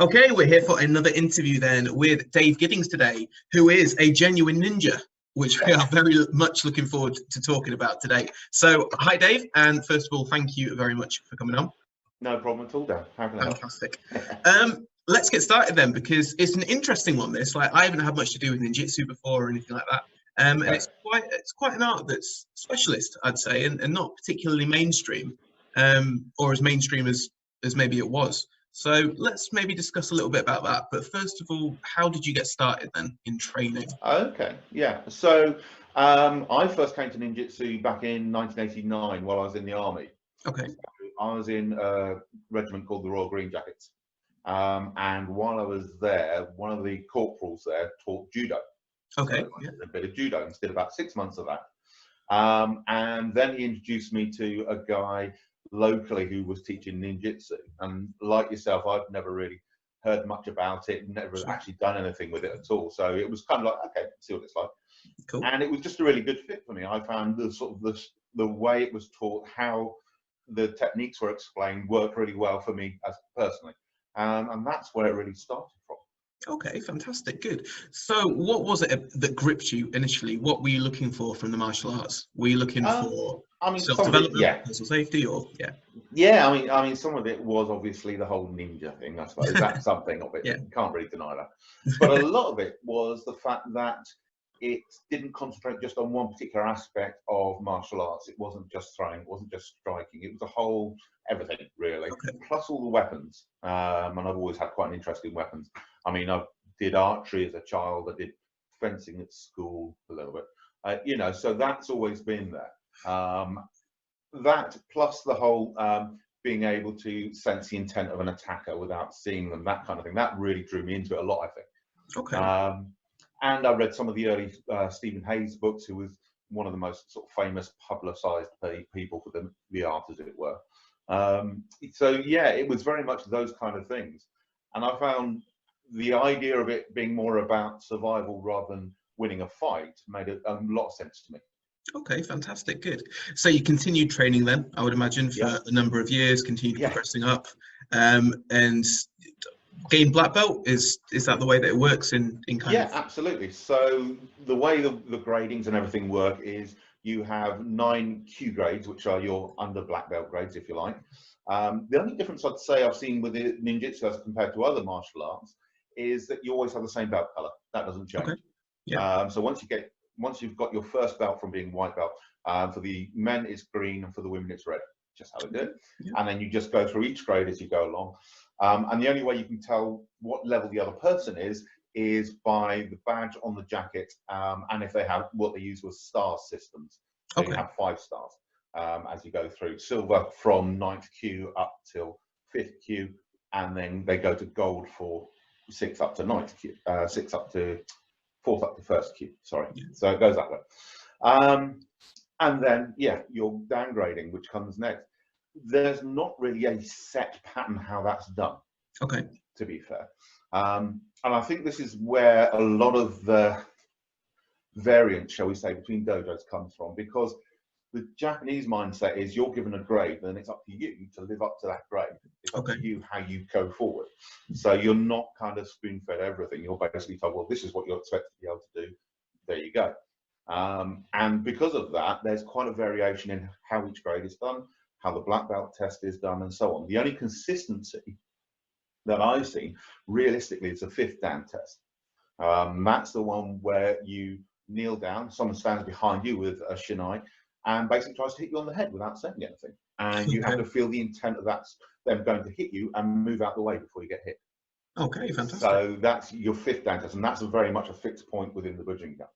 Okay, we're here for another interview then with Dave Giddings today, who is a genuine ninja, which we are very much looking forward to talking about today. So, hi Dave, and first of all, thank you very much for coming on. No problem at all, Dan. How can I help? Fantastic. Let's get started then, because it's an interesting one. This, like, I haven't had much to do with ninjitsu before or anything like that, and it's quite an art that's specialist, I'd say, and not particularly mainstream, or as mainstream as maybe it was. So let's maybe discuss a little bit about that. But first of all, how did you get started then in training? Okay, yeah. So I first came to ninjitsu back in 1989 while I was in the army. Okay. I was in a regiment called the Royal Green Jackets. And while I was there, one of the corporals there taught judo. Okay. So I did a bit of judo and did about 6 months of that. And then he introduced me to a guy locally who was teaching ninjitsu, and like yourself, I've never really heard much about it, never actually done anything with it at all. So it was kind of like, okay, see what it's like. Cool. And it was just a really good fit for me. I found the sort of the way it was taught, how the techniques were explained, worked really well for me as personally, and that's where it really started from. Okay, fantastic, good. So what was it that gripped you initially? What were you looking for from the martial arts? Were you looking for self-development, personal safety, or Yeah, I mean, some of it was obviously the whole ninja thing, I suppose. That's something of it. You can't really deny that. But a lot of it was the fact that it didn't concentrate just on one particular aspect of martial arts. It wasn't just throwing, it wasn't just striking. It was a whole everything, really. Okay. Plus all the weapons. And I've always had quite an interest in weapons. I mean, I did archery as a child. I did fencing at school a little bit. You know, so that's always been there. That plus the whole being able to sense the intent of an attacker without seeing them, that kind of thing, that really drew me into it a lot, I think. Okay. And I read some of the early Stephen Hayes books, who was one of the most sort of famous publicized people for the art, as it were. So yeah, it was very much those kind of things. And I found the idea of it being more about survival rather than winning a fight made a lot of sense to me. Okay, fantastic, good. So you continued training then, I would imagine, for a number of years, continued progressing up, and gained black belt. Is that the way that it works in kind of? Yeah, absolutely. So the way the gradings and everything work is you have 9 Q grades, which are your under black belt grades, if you like. The only difference I'd say I've seen with the ninjitsu as compared to other martial arts is that you always have the same belt color. That doesn't change. Okay. Yeah. So once you've got your first belt from being white belt, for the men it's green and for the women it's red. Just how they do it. Yeah. And then you just go through each grade as you go along. And the only way you can tell what level the other person is by the badge on the jacket, and if they have what they use was star systems. So you have 5 stars as you go through. Silver from 9th Q up till 5th Q, and then they go to gold for 6th up to 9th Q, 6th up to 4th up to 1st Q. Sorry, so it goes that way. And then your downgrading, which comes next. There's not really a set pattern how that's done. Okay. To be fair, and I think this is where a lot of the variance, shall we say, between dojos comes from, because the Japanese mindset is you're given a grade, then it's up to you to live up to that grade. It's up to you how you go forward. So you're not kind of spoon-fed everything. You're basically told, well, this is what you're expected to be able to do. There you go. And because of that, there's quite a variation in how each grade is done, how the black belt test is done, and so on. The only consistency that I've seen, realistically, is the 5th Dan test. That's the one where you kneel down, someone stands behind you with a shinai, and basically tries to hit you on the head without saying anything. And you have to feel the intent of them going to hit you and move out the way before you get hit. Okay, fantastic. So that's your 5th Dan test, and that's very much a fixed point within the Bujinkan.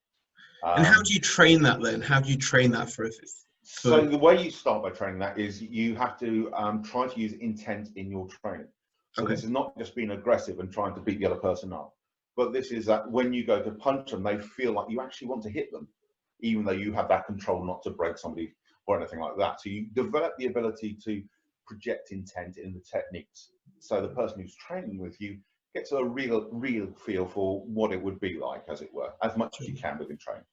And how do you train that then? How do you train that for a 5th? So the way you start by training that is you have to try to use intent in your training. So this is not just being aggressive and trying to beat the other person up, but this is that when you go to punch them, they feel like you actually want to hit them, even though you have that control not to break somebody or anything like that. So you develop the ability to project intent in the techniques. So the person who's training with you gets a real feel for what it would be like, as it were, as much as you can within training.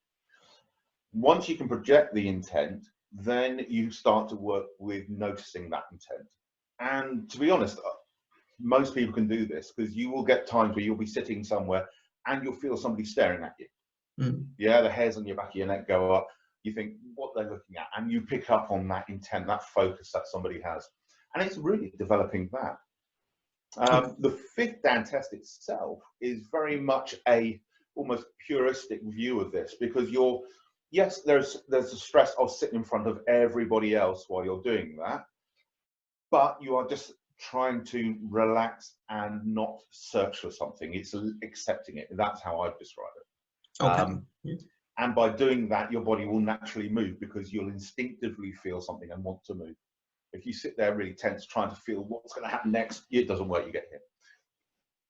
Once you can project the intent, then you start to work with noticing that intent. And to be honest, most people can do this, because you will get times where you'll be sitting somewhere and you'll feel somebody staring at you. Yeah, the hairs on your back of your neck go up. You think, what they're looking at, and you pick up on that intent, that focus that somebody has, and it's really developing that. The 5th Dan test itself is very much a almost puristic view of this, because yes, there's the stress of sitting in front of everybody else while you're doing that, but you are just trying to relax and not search for something. It's accepting it. That's how I'd describe it. Okay. And by doing that, your body will naturally move, because you'll instinctively feel something and want to move. If you sit there really tense, trying to feel what's going to happen next, it doesn't work, you get hit.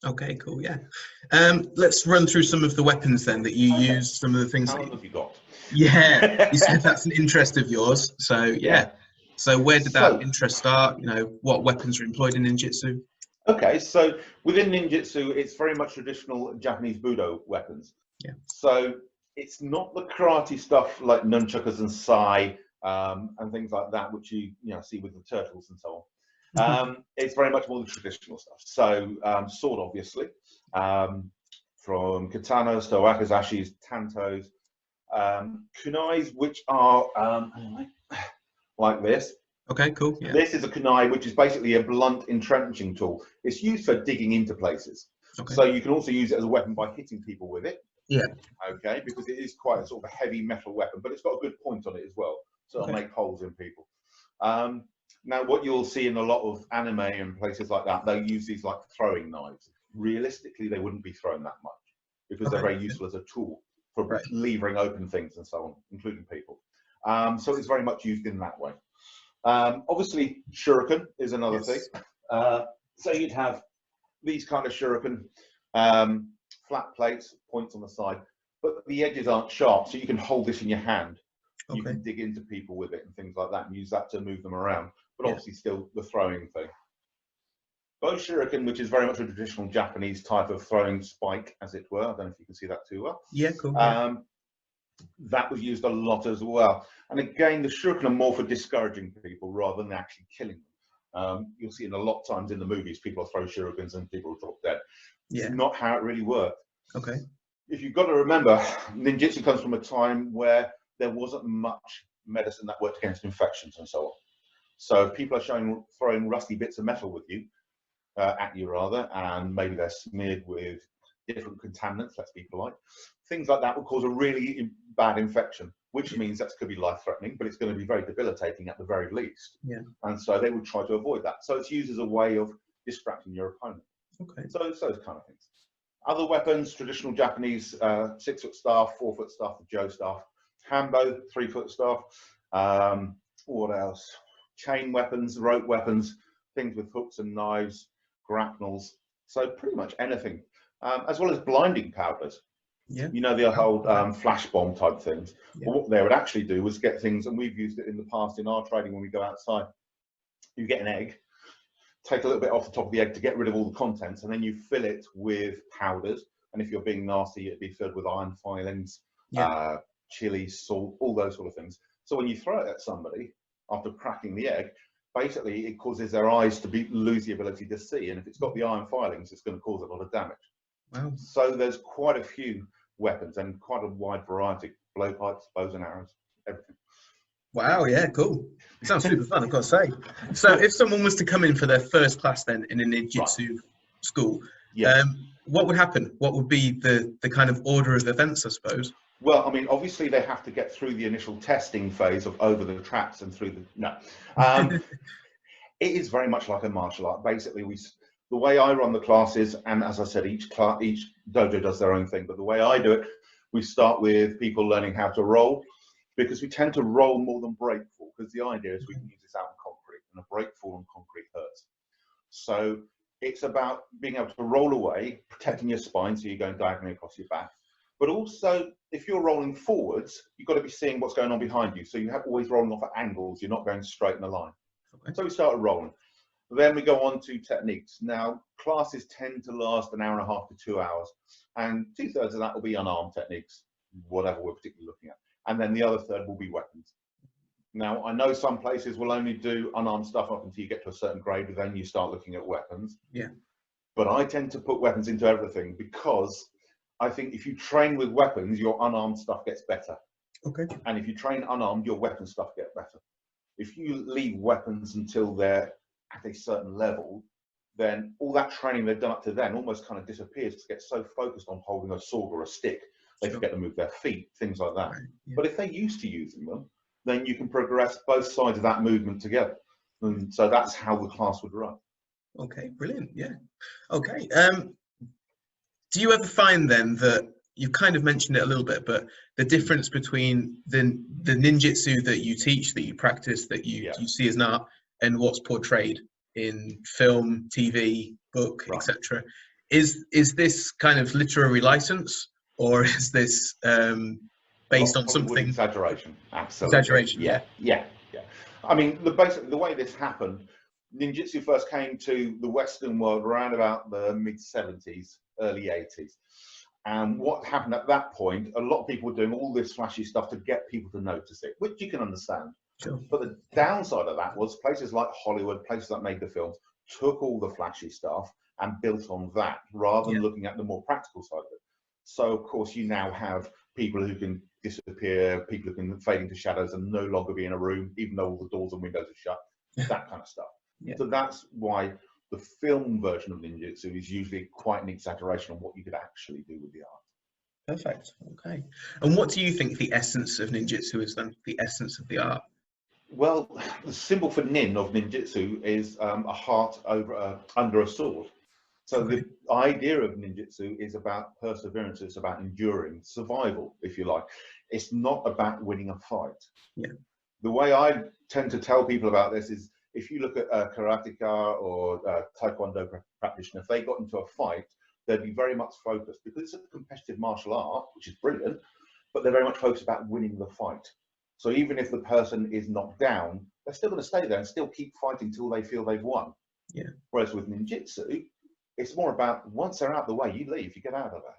Okay, cool, yeah. Let's run through some of the weapons then that you use, some of the things. How long have you got? Yeah, you said that's an interest of yours. So, yeah. So where did that interest start? You know, what weapons are employed in ninjutsu? Okay, so within ninjutsu, it's very much traditional Japanese Budo weapons. Yeah. So it's not the karate stuff like nunchuckers and sai and things like that, which you see with the turtles and so on. It's very much more the traditional stuff. So sword, obviously, from katanas to wakazashis, tantos, kunais, which are like this. Okay, cool. Yeah. This is a kunai, which is basically a blunt entrenching tool. It's used for digging into places. Okay. So you can also use it as a weapon by hitting people with it. Yeah. Okay, because it is quite a sort of a heavy metal weapon, but it's got a good point on it as well. So it'll make holes in people. Now, what you'll see in a lot of anime and places like that, they use these like throwing knives. Realistically, they wouldn't be thrown that much, because they're very useful as a tool for levering open things and so on, including people. So it's very much used in that way. Obviously, shuriken is another thing. So you'd have these kind of shuriken, flat plates, points on the side, but the edges aren't sharp, so you can hold this in your hand. You can dig into people with it and things like that, and use that to move them around, but obviously still the throwing thing. Bow shuriken, which is very much a traditional Japanese type of throwing spike, as it were. I don't know if you can see that too well. Yeah, cool. That was used a lot as well. And again, the shuriken are more for discouraging people rather than actually killing them. You'll see in a lot of times in the movies, people throw shurikens and people will drop dead. It's not how it really worked. Okay. If you've got to remember, ninjutsu comes from a time where there wasn't much medicine that worked against infections and so on. So if people are throwing rusty bits of metal with you, at you rather, and maybe they're smeared with different contaminants, let's be polite, things like that will cause a really bad infection, which means that could be life-threatening, but it's going to be very debilitating at the very least. Yeah. And so they would try to avoid that. So it's used as a way of distracting your opponent. Okay. So it's those kind of things. Other weapons, traditional Japanese 6-foot staff, 4-foot staff, the Jo staff, Hanbo, 3-foot staff. What else? Chain weapons, rope weapons, things with hooks and knives, grapnels. So pretty much anything, as well as blinding powders. Yeah. You know, the whole flash bomb type things. Yeah. Well, what they would actually do was get things, and we've used it in the past in our trading when we go outside. You get an egg, take a little bit off the top of the egg to get rid of all the contents, and then you fill it with powders. And if you're being nasty, it'd be filled with iron filings, chili, salt, all those sort of things. So when you throw it at somebody after cracking the egg, basically it causes their eyes to lose the ability to see. And if it's got the iron filings, it's going to cause a lot of damage. Wow. So there's quite a few weapons and quite a wide variety: blowpipes, bows and arrows, everything. Wow, yeah, cool. Sounds super fun, I've got to say. So if someone was to come in for their first class then in a ninjutsu school, what would happen? What would be the kind of order of events, I suppose? Well, I mean, obviously they have to get through the initial testing phase of over the traps and through the it is very much like a martial art. Basically, the way I run the classes, and as I said, each dojo does their own thing, but the way I do it, we start with people learning how to roll, because we tend to roll more than break fall, because the idea is we can use this out in concrete, and a break fall on concrete hurts. So it's about being able to roll away, protecting your spine, so you're going diagonally across your back. But also, if you're rolling forwards, you've got to be seeing what's going on behind you. So you have always rolling off at angles. You're not going straight in a line. Okay. So we started rolling. Then we go on to techniques. Now, classes tend to last an hour and a half to 2 hours. And 2/3 of that will be unarmed techniques, whatever we're particularly looking at. And then the other third will be weapons. Now, I know some places will only do unarmed stuff up until you get to a certain grade, and then you start looking at weapons. Yeah. But I tend to put weapons into everything because I think if you train with weapons, your unarmed stuff gets better. Okay. And if you train unarmed, your weapon stuff gets better. If you leave weapons until they're at a certain level, then all that training they've done up to then almost kind of disappears because they get so focused on holding a sword or a stick, they forget to move their feet, things like that. Right. Yeah. But if they're used to using them, then you can progress both sides of that movement together. And so that's how the class would run. Okay, brilliant. Yeah. Okay. Do you ever find then that you kind of mentioned it a little bit, but the difference between the ninjutsu that you teach, that you practice, that you see as an art, and what's portrayed in film, TV, book, Right. etc. Is this kind of literary license, or is this based on something? Exaggeration. Absolutely. Exaggeration. Yeah. I mean, the way this happened, ninjutsu first came to the Western world around about the mid-70s, early 80s. And what happened at that point, a lot of people were doing all this flashy stuff to get people to notice it, which you can understand. Sure. But the downside of that was places like Hollywood, places that made the films, took all the flashy stuff and built on that rather than looking at the more practical side of it. So, of course, you now have people who can disappear, people who can fade into shadows and no longer be in a room, even though all the doors and windows are shut, that kind of stuff. Yeah. So that's why the film version of ninjutsu is usually quite an exaggeration on what you could actually do with the art. Perfect. Okay. And what do you think the essence of ninjutsu is then? The essence of the art? Well, the symbol for nin of ninjutsu is a heart under a sword. So the idea of ninjutsu is about perseverance. It's about enduring, survival, if you like. It's not about winning a fight. Yeah. The way I tend to tell people about this is, if you look at a karateka or a taekwondo practitioner, if they got into a fight, they'd be very much focused, because it's a competitive martial art, which is brilliant, but they're very much focused about winning the fight. So even if the person is knocked down, they're still going to stay there and still keep fighting till they feel they've won. Yeah. Whereas with ninjutsu, it's more about, once they're out of the way, you leave, you get out of there.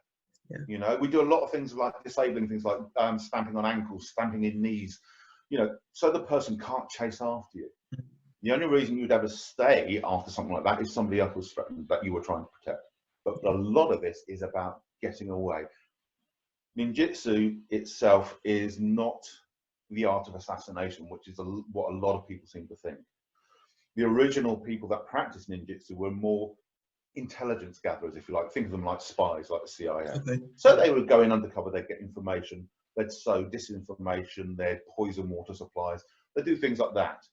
Yeah. You know, we do a lot of things like disabling things like stamping on ankles, stamping in knees, you know, so the person can't chase after you. The only reason you'd ever stay after something like that is somebody else was threatened that you were trying to protect. But a lot of this is about getting away. Ninjutsu itself is not the art of assassination, which is what a lot of people seem to think. The original people that practiced ninjutsu were more intelligence gatherers, if you like. Think of them like spies, like the CIA. Okay. So they would go in undercover, they'd get information, they'd sow disinformation, they'd poison water supplies, they'd do things like that.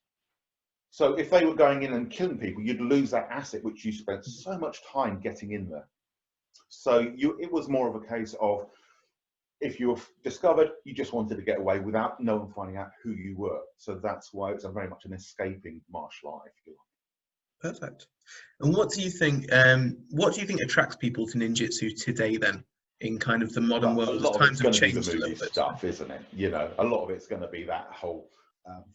So if they were going in and killing people, you'd lose that asset which you spent so much time getting in there. So it was more of a case of, if you were discovered, you just wanted to get away without no one finding out who you were. So that's why it's very much an escaping martial art, if you like. Perfect. And what do you think attracts people to ninjutsu today then, in kind of the modern world? A lot of it's going to be the movie stuff, bit. Isn't it? You know, a lot of it's going to be that whole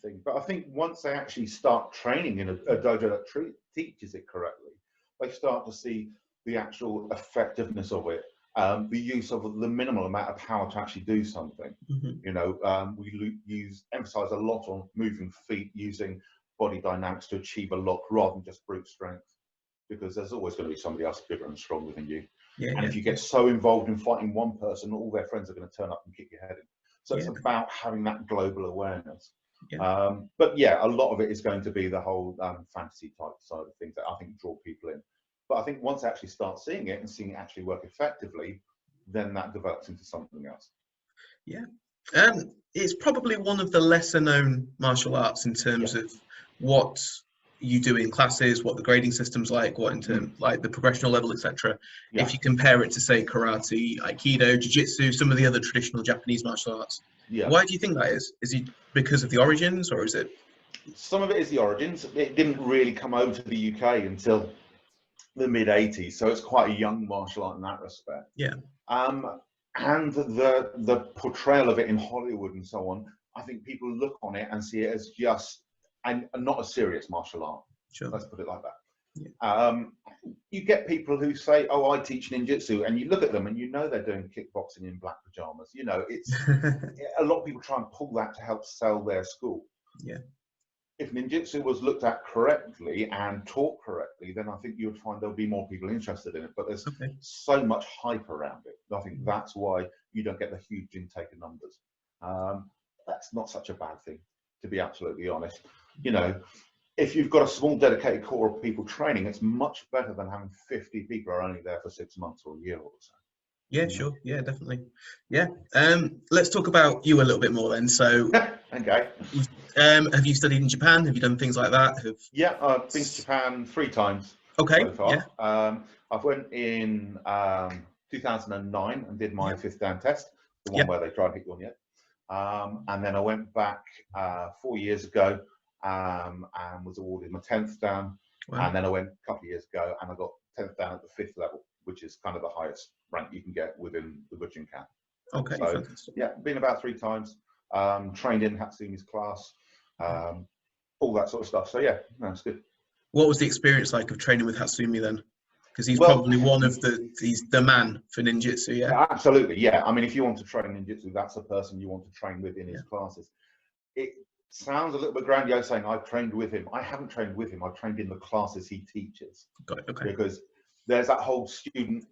thing. But I think once they actually start training in a dojo that teaches it correctly, they start to see the actual effectiveness of it, the use of the minimal amount of power to actually do something. You know, we emphasize a lot on moving feet, using body dynamics to achieve a lot rather than just brute strength, because there's always going to be somebody else bigger and stronger than you. And if you get so involved in fighting one person, all their friends are going to turn up and kick your head in. So it's about having that global awareness. But yeah, a lot of it is going to be the whole fantasy type side of things that I think draw people in. But I think once they actually start seeing it and seeing it actually work effectively, then that develops into something else. Yeah. It's probably one of the lesser known martial arts in terms of what you do in classes, what the grading system's like, what in terms like the progressional level, etc. If you compare it to, say, karate, aikido, jiu-jitsu, some of the other traditional Japanese martial arts. Why do you think that is? Is it because of the origins, or is it? Some of it is the origins. It didn't really come over to the UK until the mid-80s, so it's quite a young martial art in that respect. And the portrayal of it in Hollywood and so on, I think people look on it and see it as just and not a serious martial art. Let's put it like that. You get people who say, "Oh, I teach ninjutsu," and you look at them and you know they're doing kickboxing in black pajamas. You know, it's a lot of people try and pull that to help sell their school. Yeah. If ninjutsu was looked at correctly and taught correctly, then I think you would find there'll be more people interested in it. But there's Okay. so much hype around it. I think that's why you don't get the huge intake of numbers. That's not such a bad thing, to be absolutely honest. You know, if you've got a small dedicated core of people training, it's much better than having 50 people who are only there for 6 months or a year or so. Yeah, sure. Yeah, definitely. Yeah. Let's talk about you a little bit more then. So, Okay. have you studied in Japan? Have you done things like that? Yeah, I've been to Japan 3 times Okay. so far. Yeah. I've went in 2009 and did my 5th Dan test, the one Yeah. where they try and hit you on the head. And then I went back 4 years ago and was awarded my 10th Dan. Wow. And then I went a couple of years ago and I got 10th Dan at the 5th level, which is kind of the highest rank you can get within the Bujinkan. Okay. So, Fantastic. yeah, been about 3 times. Trained in Hatsumi's class, all that sort of stuff. So yeah, no, it's good. What was the experience like of training with Hatsumi then? Because he's probably one of he's the man for ninjutsu. Yeah. Absolutely. Yeah. I mean, if you want to train ninjutsu, that's the person you want to train with in his classes. It sounds a little bit grandiose saying I've trained with him. I haven't trained with him. I've trained in the classes he teaches. Got it. Okay. Because there's that whole student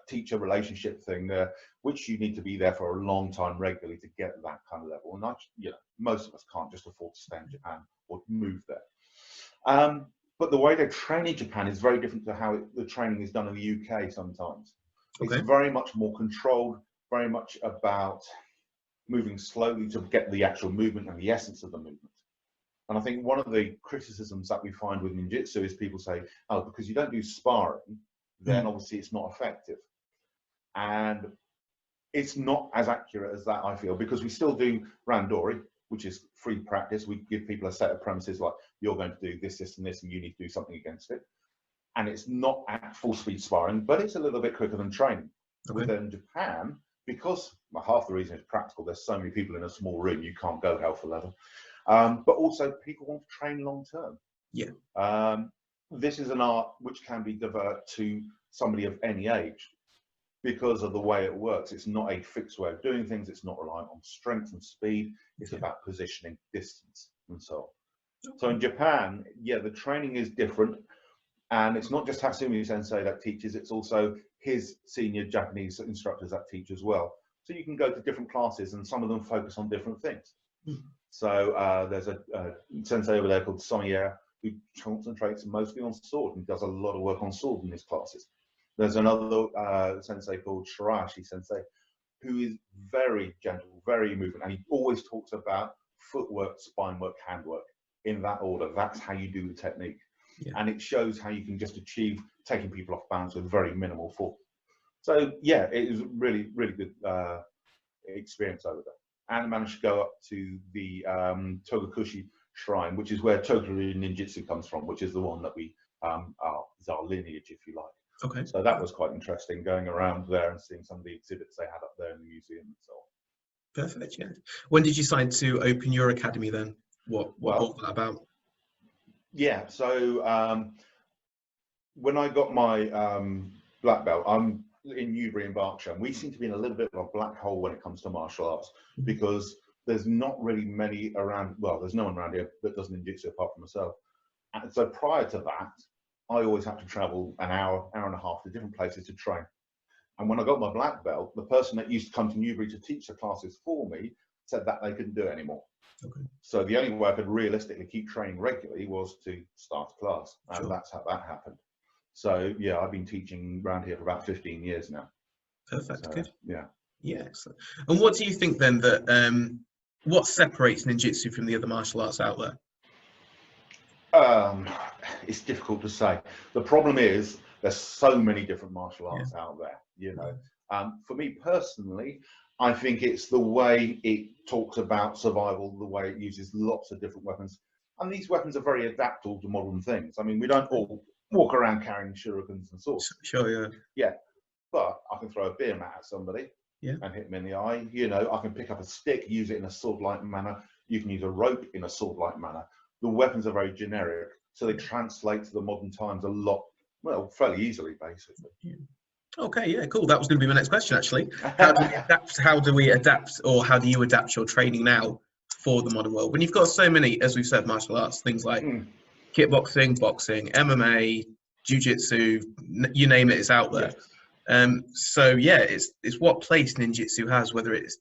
teacher relationship thing there, which you need to be there for a long time regularly to get that kind of level. And most of us can't just afford to stay in Japan or move there. But the way they train in Japan is very different to how the training is done in the UK sometimes. Okay. It's very much more controlled, very much about moving slowly to get the actual movement and the essence of the movement. And I think one of the criticisms that we find with ninjutsu is people say, oh, because you don't do sparring, then obviously it's not effective. And it's not as accurate as that, I feel, because we still do randori, which is free practice. We give people a set of premises like, you're going to do this, this, and this, and you need to do something against it. And it's not at full speed sparring, but it's a little bit quicker than training. Okay. But in Japan, because half the reason it's practical, there's so many people in a small room, you can't go hell for leather. But also people want to train long term. Yeah. This is an art which can be developed to somebody of any age because of the way it works. It's not a fixed way of doing things. It's not reliant on strength and speed. It's about positioning, distance, and so on. Okay. So in Japan, the training is different. And it's not just Hatsumi Sensei that teaches, it's also his senior Japanese instructors that teach as well. So you can go to different classes and some of them focus on different things. So there's a sensei over there called Somier who concentrates mostly on sword and does a lot of work on sword in his classes. There's another sensei called Shirashi Sensei who is very gentle, very moving, and he always talks about footwork, spine work, handwork in that order. That's how you do the technique. Yeah. And it shows how you can just achieve taking people off balance with very minimal force. So yeah, it was really, really good experience over there. And I managed to go up to the Togakushi shrine, which is where Tokyo Ninjutsu comes from, which is the one that we is our lineage, if you like. Okay. So that was quite interesting, going around there and seeing some of the exhibits they had up there in the museum and so on. Perfect. Yeah. When did you decide to open your academy then? What brought that about? Yeah. So when I got my black belt, I'm in Newbury in Berkshire, and we seem to be in a little bit of a black hole when it comes to martial arts because there's not really many around. Well, there's no one around here that does ninjutsu apart from myself. And so prior to that, I always had to travel an hour, hour and a half to different places to train. And when I got my black belt, the person that used to come to Newbury to teach the classes for me said that they couldn't do it anymore. Okay. So the only way I could realistically keep training regularly was to start a class, and that's how that happened. So yeah, I've been teaching around here for about 15 years now. Perfect. So, good. Yeah. Yeah. Excellent. And what do you think then that what separates ninjutsu from the other martial arts out there? It's difficult to say. The problem is there's so many different martial arts out there. You know, for me personally, I think it's the way it talks about survival, the way it uses lots of different weapons, and these weapons are very adaptable to modern things. I mean, we don't all walk around carrying shurikens and swords. Sure, yeah. Yeah, but I can throw a beer mat at somebody and hit them in the eye. You know, I can pick up a stick, use it in a sword-like manner. You can use a rope in a sword-like manner. The weapons are very generic, so they translate to the modern times a lot, well, fairly easily, basically. Yeah. Okay, yeah, cool. That was going to be my next question, actually. How do we adapt, or how do you adapt your training now for the modern world? When you've got so many, as we've said, martial arts, things like kickboxing, boxing, MMA, jiu-jitsu, you name it, is out there. Yes. So yeah, it's what place ninjutsu has, whether is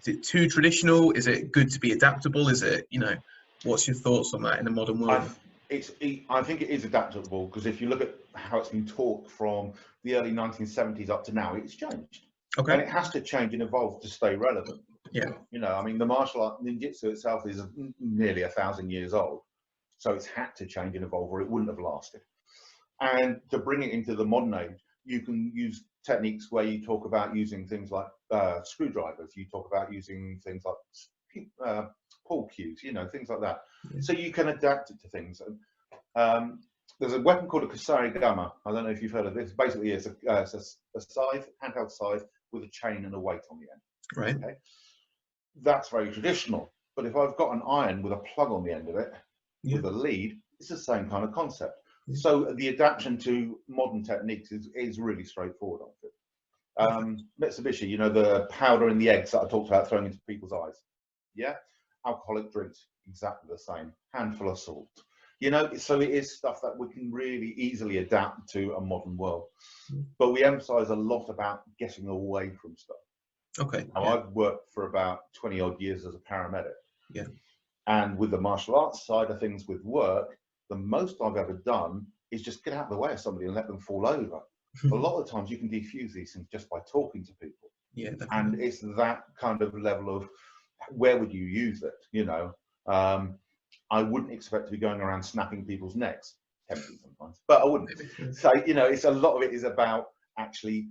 it too traditional? Is it good to be adaptable? Is it, what's your thoughts on that in the modern world? I think it is adaptable, because if you look at how it's been taught from the early 1970s up to now, it's changed. Okay. And it has to change and evolve to stay relevant. Yeah. I mean, the martial art ninjutsu itself is nearly 1,000 years old. So it's had to change and evolve, or it wouldn't have lasted. And to bring it into the modern age, you can use techniques where you talk about using things like screwdrivers. You talk about using things like pull cues, things like that. Yeah. So you can adapt it to things. There's a weapon called a kusarigama. I don't know if you've heard of this. Basically, it's a scythe, handheld scythe with a chain and a weight on the end. Right. Okay. That's very traditional. But if I've got an iron with a plug on the end of it, with a lead, it's the same kind of concept. Yeah. So the adaptation to modern techniques is really straightforward, I think. Mitsubishi, the powder in the eggs that I talked about throwing into people's eyes. Yeah. Alcoholic drinks, exactly the same. Handful of salt. So it is stuff that we can really easily adapt to a modern world. But we emphasize a lot about getting away from stuff. Okay. Now, I've worked for about 20 odd years as a paramedic. Yeah. And with the martial arts side of things with work, the most I've ever done is just get out of the way of somebody and let them fall over. A lot of the times you can defuse these things just by talking to people. Yeah. Definitely. And it's that kind of level of where would you use it? I wouldn't expect to be going around snapping people's necks, tempting sometimes, but I wouldn't. So, it's a lot of it is about actually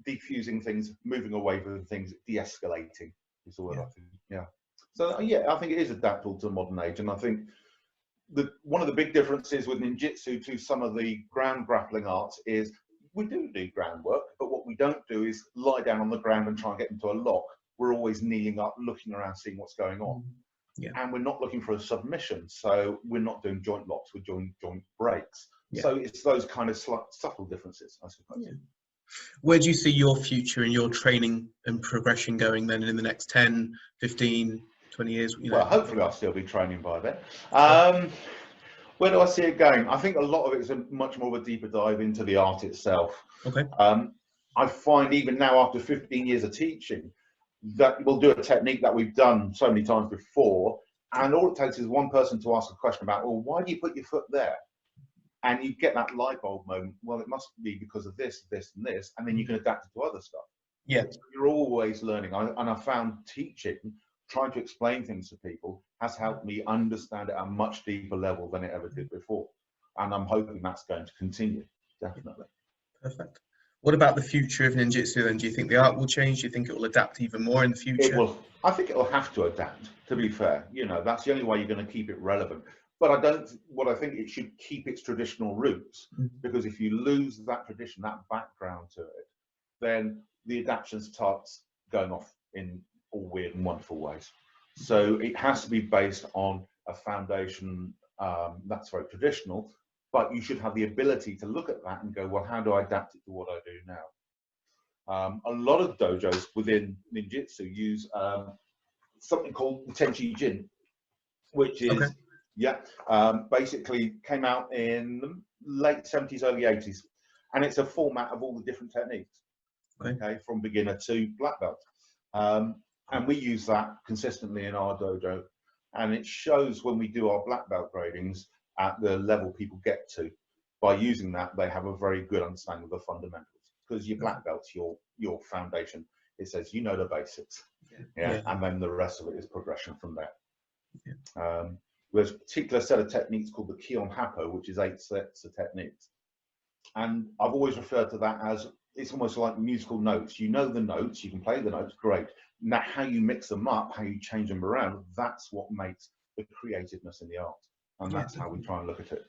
defusing things, moving away from things, de-escalating is the word, I think. Yeah. So yeah, I think it is adaptable to the modern age, and I think one of the big differences with ninjutsu to some of the ground grappling arts is we do groundwork, but what we don't do is lie down on the ground and try and get into a lock. We're always kneeling up, looking around, seeing what's going on. Yeah. And we're not looking for a submission, so we're not doing joint locks, we're doing joint breaks. Yeah. So it's those kind of subtle differences, I suppose. Yeah. Where do you see your future and your training and progression going then in the next 10, 15, 20 years? Well, hopefully I'll still be training by then. Where do I see it going? I think a lot of it is much more of a deeper dive into the art itself. Okay. I find even now, after 15 years of teaching, that we'll do a technique that we've done so many times before, and all it takes is one person to ask a question about, well, why do you put your foot there? And you get that light bulb moment. Well, it must be because of this, this, and this, and then you can adapt it to other stuff. Yeah. So you're always learning, and I found teaching, trying to explain things to people, has helped me understand it at a much deeper level than it ever did before, and I'm hoping that's going to continue, definitely. Perfect. What about the future of ninjutsu then? Do you think the art will change? Do you think it will adapt even more in the future? It will. I think it will have to adapt, to be fair. That's the only way you're going to keep it relevant. But I think it should keep its traditional roots, because if you lose that tradition, that background to it, then the adaptation starts going off in all weird and wonderful ways. So it has to be based on a foundation that's very traditional, but you should have the ability to look at that and go, well, how do I adapt it to what I do now? A lot of dojos within ninjutsu use something called the Tenchi Jin, which is, basically came out in the late 70s, early 80s. And it's a format of all the different techniques, okay, from beginner to black belt. And we use that consistently in our dojo. And it shows when we do our black belt gradings at the level people get to. By using that, they have a very good understanding of the fundamentals, because your black belt's your foundation. It says, the basics, and then the rest of it is progression from there. There's a particular set of techniques called the Kion Happo, which is 8 sets of techniques. And I've always referred to that as, it's almost like musical notes. You know the notes, you can play the notes, great. Now, how you mix them up, how you change them around, that's what makes the creativeness in the art. And that's how we try and look at it.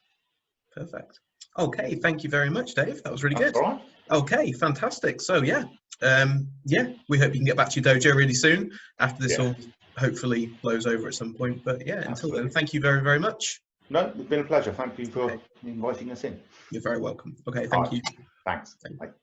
Perfect. Okay, thank you very much, Dave. That was really good. All right. Okay, fantastic. So we hope you can get back to your dojo really soon after this all hopefully blows over at some point. But until then, thank you very, very much. No, it's been a pleasure. Thank you for inviting us in. You're very welcome. Okay, thank you. Thanks. Thank you. Bye.